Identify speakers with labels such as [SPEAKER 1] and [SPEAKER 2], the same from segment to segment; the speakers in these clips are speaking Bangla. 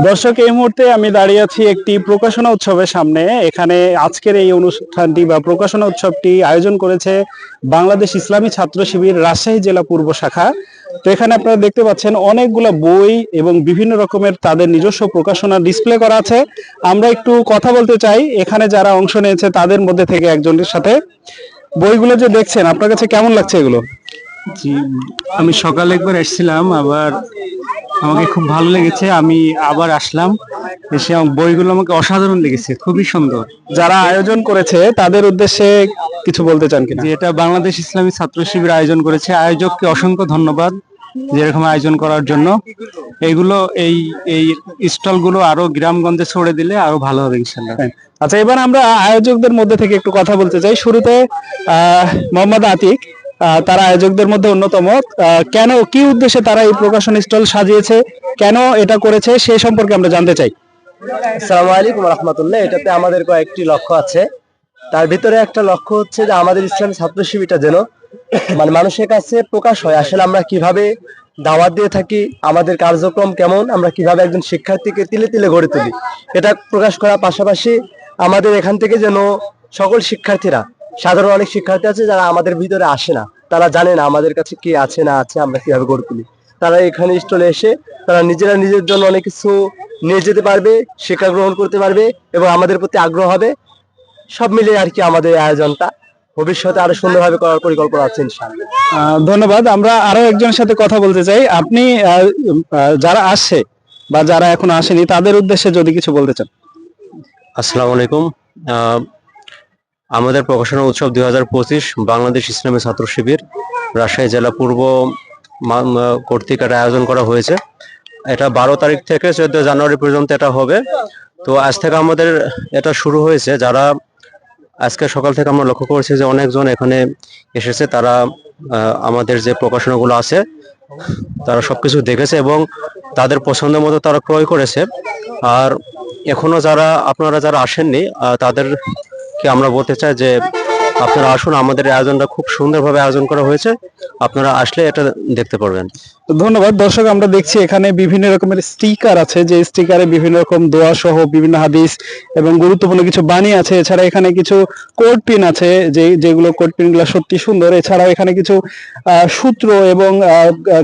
[SPEAKER 1] দর্শক, এই মুহূর্তে আমি দাঁড়িয়ে আছি একটি প্রকাশনা উৎসবের সামনে। এখানে আজকের এই অনুষ্ঠানটি বা প্রকাশনা উৎসবটি আয়োজন করেছে বাংলাদেশ ইসলামী ছাত্র শিবির রাজশাহী জেলা পূর্ব শাখা। তো এখানে আপনারা দেখতে পাচ্ছেন অনেকগুলো বই এবং বিভিন্ন রকমের তাদের নিজস্ব প্রকাশনা ডিসপ্লে করা আছে। আমরা একটু কথা বলতে চাই এখানে যারা অংশ নিয়েছে তাদের মধ্যে থেকে একজনের সাথে। বইগুলো যে দেখছেন, আপনার কাছে কেমন লাগছে এগুলো?
[SPEAKER 2] জি, আমি সকালে একবার এসেছিলাম, আবার আমাকে খুব ভালো লেগেছে। আমি আবার আসলাম, এসে বইগুলো আমাকে অসাধারণ লেগেছে, খুবই সুন্দর।
[SPEAKER 1] যারা আয়োজন করেছে তাদের উদ্দেশ্যে কিছু বলতে চান কিনা?
[SPEAKER 2] যে এটা বাংলাদেশ ইসলামী ছাত্র শিবির আয়োজন করেছে, আয়োজককে অসংখ্য ধন্যবাদ যেরকম আয়োজন করার জন্য। এইগুলো এই এই স্টলগুলো আরো গ্রামগঞ্জে ছড়ে দিলে আরো ভালো হবে ইনশাল্লাহ।
[SPEAKER 1] আচ্ছা, এবার আমরা আয়োজকদের মধ্যে থেকে একটু কথা বলতে চাই। শুরুতে মোহাম্মদ আতিক, তারা আয়োজকদের মধ্যে অন্যতম। কেন, কি উদ্দেশ্যে তারা এই প্রকাশন স্টল সাজিয়েছে, কেন এটা করেছে, সেই সম্পর্কে আমরা জানতে চাই।
[SPEAKER 3] আসসালামু আলাইকুম রহমতুল্লাহ। এটাতে আমাদের কয়েকটি লক্ষ্য আছে। তার ভিতরে একটা লক্ষ্য হচ্ছে যে আমাদের ইসলামী ছাত্র শিবিরটা যেন মানুষের কাছে প্রকাশ হয়। আসলে আমরা কিভাবে দাওয়াত দিয়ে থাকি, আমাদের কার্যক্রম কেমন, আমরা কিভাবে একজন শিক্ষার্থীকে তিলে তিলে গড়ে তুলি, এটা প্রকাশ করার পাশাপাশি আমাদের এখান থেকে যেন সকল শিক্ষার্থীরা, সাধারণ অনেক শিক্ষার্থী আছে যারা আমাদের ভিতরে আসে না, তারা জানে না আমাদের কাছে কি আছে না আছে, আমরা কিভাবে গড়ে তুলি, তারা এখানে স্টলে এসে তারা নিজেরা নিজের জন্য অনেক কিছু নিয়ে যেতে পারবে, শিক্ষা গ্রহণ করতে পারবে এবং আমাদের প্রতি আগ্রহ হবে। সব মিলিয়ে আর কি আমাদের আয়োজনটা ভবিষ্যতে আরো সুন্দরভাবে করার পরিকল্পনা আছে ইনশাআল্লাহ।
[SPEAKER 1] ধন্যবাদ। আমরা আরো একজনের সাথে কথা বলতে চাই। আপনি যারা আসছে বা যারা এখন আসেনি তাদের উদ্দেশ্যে যদি কিছু বলতে চান।
[SPEAKER 4] আসসালামু আলাইকুম। আমাদের প্রকাশনা উৎসব 2025 বাংলাদেশ ইসলামী ছাত্র শিবির রাজশাহী জেলা পূর্ব কর্তৃক এটা আয়োজন করা হয়েছে। এটা 12 তারিখ থেকে 14 জানুয়ারি পর্যন্ত এটা হবে। তো আজ থেকে আমাদের এটা শুরু হয়েছে। যারা আজকে সকাল থেকে আমরা লক্ষ্য করছি যে অনেকজন এখানে এসেছে, তারা আমাদের যে প্রকাশনাগুলো আছে তারা সবকিছু দেখেছে এবং তাদের পছন্দের মতো তারা ক্রয় করেছে। আর এখনো আপনারা যারা আসেননি তাদেরকে আমরা বলতে চাই যে আপনারা আসুন, আমাদের আয়োজনটা খুব সুন্দরভাবে আয়োজন করা হয়েছে, আপনারা আসলে এটা দেখতে পারবেন।
[SPEAKER 1] ধন্যবাদ। দর্শক, আমরা দেখছি এখানে বিভিন্ন রকমের স্টিকার আছে, যে স্টিকারে বিভিন্ন রকম দোয়া সহ বিভিন্ন হাদিস এবং গুরুত্বপূর্ণ কিছু বাণী আছে। এছাড়া এখানে কিছু কোড পিন আছে, যেগুলো কোড পিন গুলো সত্যি সুন্দর। এছাড়াও এখানে কিছু সূত্র এবং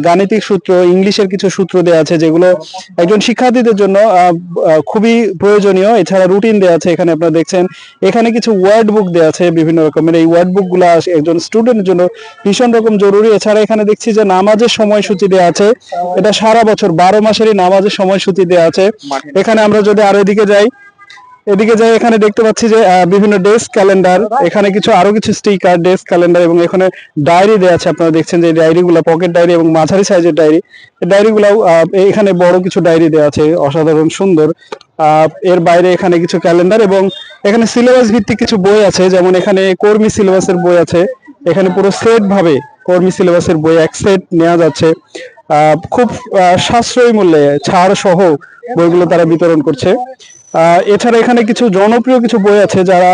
[SPEAKER 1] গাণিতিক সূত্র, ইংলিশের কিছু সূত্র দেওয়া আছে, যেগুলো একজন শিক্ষার্থীদের জন্য খুবই প্রয়োজনীয়। এছাড়া রুটিন দেওয়া আছে। এখানে আপনারা দেখছেন এখানে কিছু ওয়ার্ড বুক দেওয়া আছে বিভিন্ন রকমের। এই ওয়ার্ড বুক গুলা একজন স্টুডেন্টের জন্য ভীষণ রকম জরুরি। এছাড়া এখানে দেখছি যে নামাজের সময়সূচি দেওয়া আছে। এটা সারা বছর 12 মাসেরই নামাজের সময়সূচি দেওয়া আছে। এখানে আমরা যদি আরো এদিকে যাই, এখানে দেখতে পাচ্ছি যে বিভিন্ন ডেস্ক ক্যালেন্ডার, এখানে আরো কিছু স্টিকার, ডেস্ক ক্যালেন্ডার এবং এখানে ডায়েরি দেওয়া আছে। আপনারা দেখছেন যে ডায়েরি গুলা পকেট ডায়েরি এবং মাঝারি সাইজের ডায়েরি। এই ডায়েরি গুলাও এখানে বড় কিছু ডায়েরি দেওয়া আছে, অসাধারণ সুন্দর। এর বাইরে এখানে কিছু ক্যালেন্ডার এবং এখানে সিলেবাস ভিত্তিক কিছু বই আছে, যেমন এখানে কর্মী সিলেবাসের বই আছে। এখানে পুরো সেট ভাবে কর্মী সিলেবাসের বই এক সেট নেওয়া যাচ্ছে। খুব সাশ্রয়ী মূল্যে ছাড় সহ বইগুলো তারা বিতরণ করছে। এছাড়া এখানে কিছু জনপ্রিয় কিছু বই আছে, যারা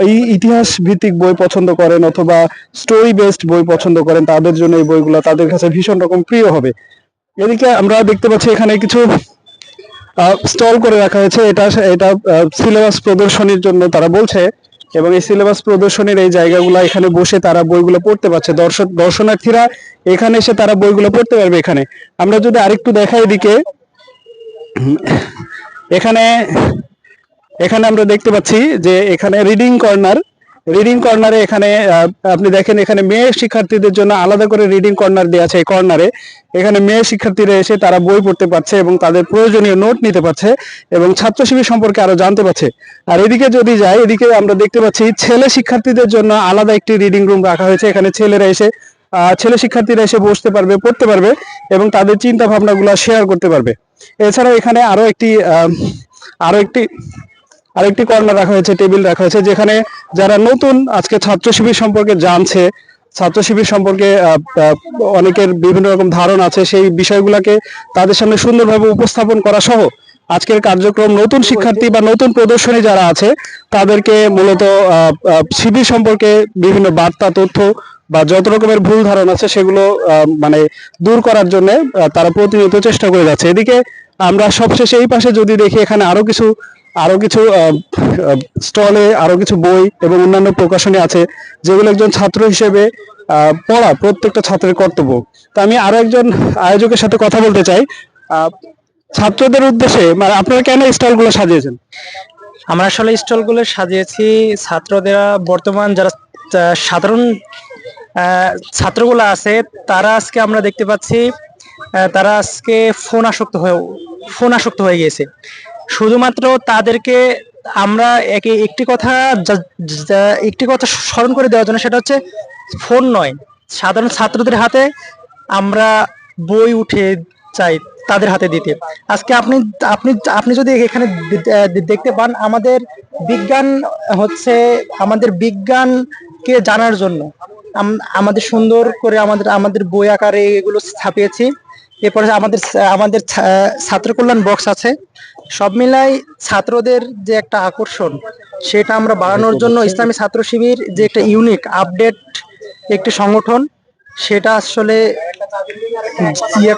[SPEAKER 1] এই ইতিহাস ভিত্তিক বই পছন্দ করেন অথবা স্টোরি বেসড বই পছন্দ করেন, তাদের জন্য এই বইগুলো তাদের কাছে ভীষণ রকম প্রিয় হবে। এদিকে আমরা দেখতে পাচ্ছি এখানে কিছু স্টল করে রাখা হয়েছে। এটা সিলেবাস প্রদর্শনীর জন্য তারা বলছে, এবং এই সিলেবাস প্রদর্শনীর এই জায়গাগুলো, এখানে বসে তারা বইগুলো পড়তে পারছে। দর্শনার্থীরা এখানে এসে তারা বইগুলো পড়তে পারবে। এখানে আমরা যদি আরেকটু দেখাই এদিকে, এখানে আমরা দেখতে পাচ্ছি যে এখানে রিডিং কর্নারে এখানে আপনি দেখেন এখানে মেয়ে শিক্ষার্থীদের জন্য আলাদা করে রিডিং কর্নার দেওয়া আছে। এই কর্নারে এখানে মেয়ে শিক্ষার্থীরা এসে তারা বই পড়তে পারছে এবং তাদের প্রয়োজনীয় নোট নিতে পারছে এবং ছাত্র শিবির সম্পর্কে আরো জানতে পারছে। আর এদিকে যদি যাই, এদিকে আমরা দেখতে পাচ্ছি ছেলে শিক্ষার্থীদের জন্য আলাদা একটি রিডিং রুম রাখা হয়েছে। এখানে ছেলে শিক্ষার্থীরা এসে বসতে পারবে, পড়তে পারবে এবং তাদের চিন্তা ভাবনাগুলো শেয়ার করতে পারবে। এছাড়াও এখানে আরেকটি কর্নার রাখা হয়েছে, টেবিল রাখা হয়েছে, যেখানে যারা নতুন আজকে ছাত্র শিবির সম্পর্কে জানছে, ছাত্র শিবির সম্পর্কে অনেকের বিভিন্ন রকম ধারণা আছে, সেই বিষয়গুলোকে তাদের সামনে সুন্দরভাবে উপস্থাপন করা সহ আজকের কার্যক্রম নতুন শিক্ষার্থী বা নতুন প্রদর্শনী যারা আছে তাদেরকে মূলত শিবির সম্পর্কে বিভিন্ন বার্তা, তথ্য বা যত রকমের ভুল ধারণা আছে সেগুলো দূর করার জন্য তারা প্রতিনিয়ত চেষ্টা করে যাচ্ছে। এদিকে আমরা সবশেষে এই পাশে যদি দেখি এখানে আরো কিছু স্টলে আরো কিছু বই এবং অন্যান্য প্রকাশনী আছে, যেগুলো একজন ছাত্র হিসেবে পড়া প্রত্যেকটা ছাত্রের কর্তব্য। তা আমি আরো একজন আয়োজকের সাথে কথা বলতে চাই। ছাত্রদের উদ্দেশ্যে মানে আপনারা কেন স্টলগুলো সাজিয়েছেন?
[SPEAKER 5] আমরা আসলে স্টলগুলো সাজিয়েছি ছাত্রদের, বর্তমান যারা সাধারণ ছাত্রগুলো আছে তারা আজকে আমরা দেখতে পাচ্ছি তারা আজকে ফোন আসক্ত হয়ে গিয়েছে। শুধুমাত্র তাদেরকে আমরা একটি কথা স্মরণ করে দেওয়ার জন্য, সেটা হচ্ছে ফোন নয়, সাধারণ ছাত্রদের হাতে আমরা বই উঠে চাই তাদের হাতে দিতে। আজকে আপনি আপনি আপনি যদি এখানে দেখতে পান, আমাদের বিজ্ঞানকে জানার জন্য আমাদের সুন্দর করে আমাদের বই আকারে এগুলো ছাপিয়েছি। এরপরে আমাদের ছাত্র কল্যাণ বক্স আছে। সব মিলাই ছাত্রদের যে একটা আকর্ষণ, সেটা আমরা বাড়ানোর জন্য ইসলামী ছাত্র শিবির যে একটা ইউনিক আপডেট একটি সংগঠন, সেটা আসলে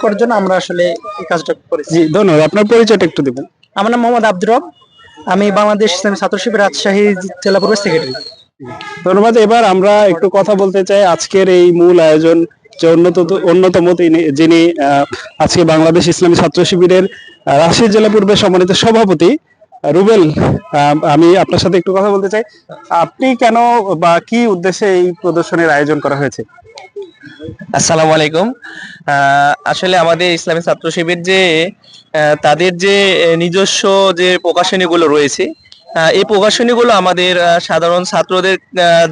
[SPEAKER 5] করার জন্য আমরা আসলে এই কাজটা করেছি।
[SPEAKER 1] জি ধন্যবাদ। আপনার পরিচয়টা একটু দিবেন?
[SPEAKER 5] আমার নাম মোহাম্মদ আব্দুর রব, আমি বাংলাদেশ ইসলামী ছাত্র শিবির রাজশাহী জেলা পূর্ব সেক্রেটারি।
[SPEAKER 1] ধন্যবাদ। এবার আমরা একটু কথা বলতে চাই আজকের এই মূল আয়োজন যে অন্যতম যিনি আজকে বাংলাদেশ ইসলামী ছাত্র শিবিরের রাজশাহী জেলা পূর্বের সম্মানিত সভাপতি রুবেল। আমি আপনার সাথে একটু কথা বলতে চাই। আপনি কেন বা কি উদ্দেশ্যে এই প্রদর্শনীর আয়োজন করা হয়েছে?
[SPEAKER 6] আসসালামু আলাইকুম। আসলে আমাদের ইসলামী ছাত্র শিবির যে তাদের যে নিজস্ব যে প্রকাশনীগুলো রয়েছে, এই প্রকাশনীগুলো আমাদের সাধারণ ছাত্রদের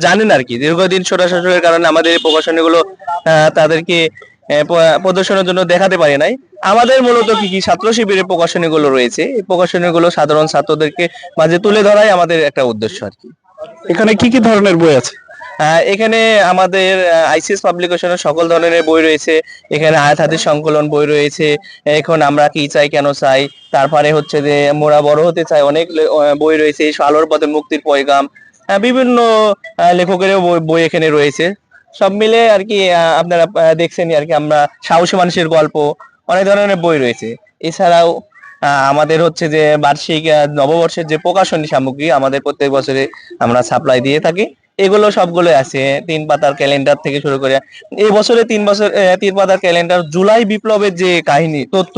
[SPEAKER 6] জানেন আর কি, দীর্ঘদিন স্বৈরশাসনের কারণে আমাদের এই প্রকাশনীগুলো তাদেরকে প্রদর্শনের জন্য দেখাতে পারি নাই। আমাদের মূলত কি ছাত্র শিবিরের প্রকাশনীগুলো রয়েছে, এই প্রকাশনীগুলো সাধারণ ছাত্রদেরকে মাঝে তুলে ধরাই আমাদের একটা উদ্দেশ্য আর কি।
[SPEAKER 1] এখানে কি কি ধরনের বই আছে?
[SPEAKER 6] এখানে আমাদের আইসিএস পাবলিকেশনের সকল ধরনের বই রয়েছে। এখানে আয়াত হাদিস সংকলন বই রয়েছে, এখন আমরা কি চাই কেন চাই, তারপরে হচ্ছে যে মোরা বড় হতে চাই, অনেক বই রয়েছে, আলোর পথে মুক্তির পয়গাম, বিভিন্ন লেখকের বই এখানে রয়েছে। সব মিলে আর কি আপনারা দেখছেনই আর কি, আমরা সাহসী মানুষের গল্প, অনেক ধরনের বই রয়েছে। এছাড়াও আমাদের হচ্ছে যে বার্ষিক নববর্ষের যে প্রকাশনী সামগ্রী আমাদের প্রত্যেক বছরে আমরা সাপ্লাই দিয়ে থাকি, এগুলো সবগুলো আছে। 3 পাতার ক্যালেন্ডার থেকে শুরু করে এই বছরে 3 পাতার ক্যালেন্ডার, জুলাই বিপ্লবের যে কাহিনী তথ্য,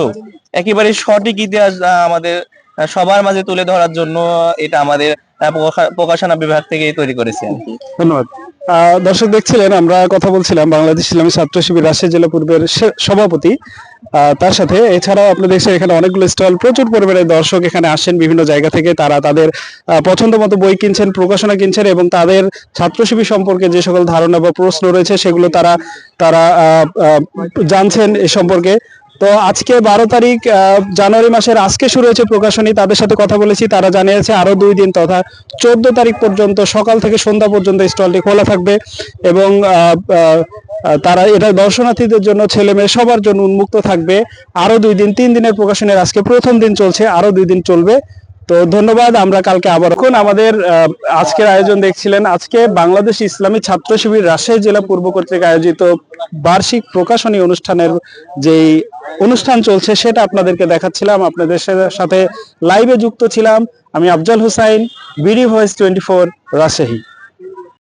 [SPEAKER 6] একেবারে সঠিক ইতিহাস আমাদের সবার মাঝে তুলে ধরার জন্য এটা আমাদের প্রকাশনা বিভাগ থেকে তৈরি করেছে।
[SPEAKER 1] ধন্যবাদ। দর্শক দেখছিলেন, আমরা কথা বলছিলাম বাংলাদেশ ইসলামী ছাত্র শিবির রাজশাহী জেলা পূর্বের সভাপতি, তার সাথে। এছাড়াও আপনি দেখছেন এখানে অনেকগুলো স্টল, প্রচুর পরিমাণে দর্শক এখানে আসেন বিভিন্ন জায়গা থেকে। তারা তাদের পছন্দ মতো বই কিনছেন, প্রকাশনা কিনছেন এবং তাদের ছাত্র শিবির সম্পর্কে যে সকল ধারণা বা প্রশ্ন রয়েছে সেগুলো তারা জানছেন এ সম্পর্কে। তো আজকে 12 তারিখ জানুয়ারি মাসের আজকে শুরু হয়েছে প্রকাশনী। তাদের সাথে কথা বলেছি, তারা জানিয়েছে আরো 2 দিন তথা 14 তারিখ পর্যন্ত সকাল থেকে সন্ধ্যা পর্যন্ত স্টলটি খোলা থাকবে এবং তারা এটা দর্শনার্থীদের জন্য, ছেলে মেয়ে সবার জন্য উন্মুক্ত থাকবে। আরো 2 দিন, 3 দিনের প্রকাশনীর আজকে প্রথম দিন চলছে, আরো 2 দিন চলবে। তো ধন্যবাদ। আমরা কালকে আবার এখন আমাদের আজকের আয়োজন দেখছিলেন। আজকে বাংলাদেশ ইসলামী ছাত্র শিবির রাজশাহী জেলা পূর্ব কর্তৃক আয়োজিত বার্ষিক প্রকাশনী অনুষ্ঠানের যেই অনুষ্ঠান চলছে সেটা আপনাদেরকে দেখাচ্ছিলাম, আপনাদের সাথে লাইভে যুক্ত ছিলাম আমি আফজাল হোসাইন, বিডি ভয়েস 24 রাজশাহী।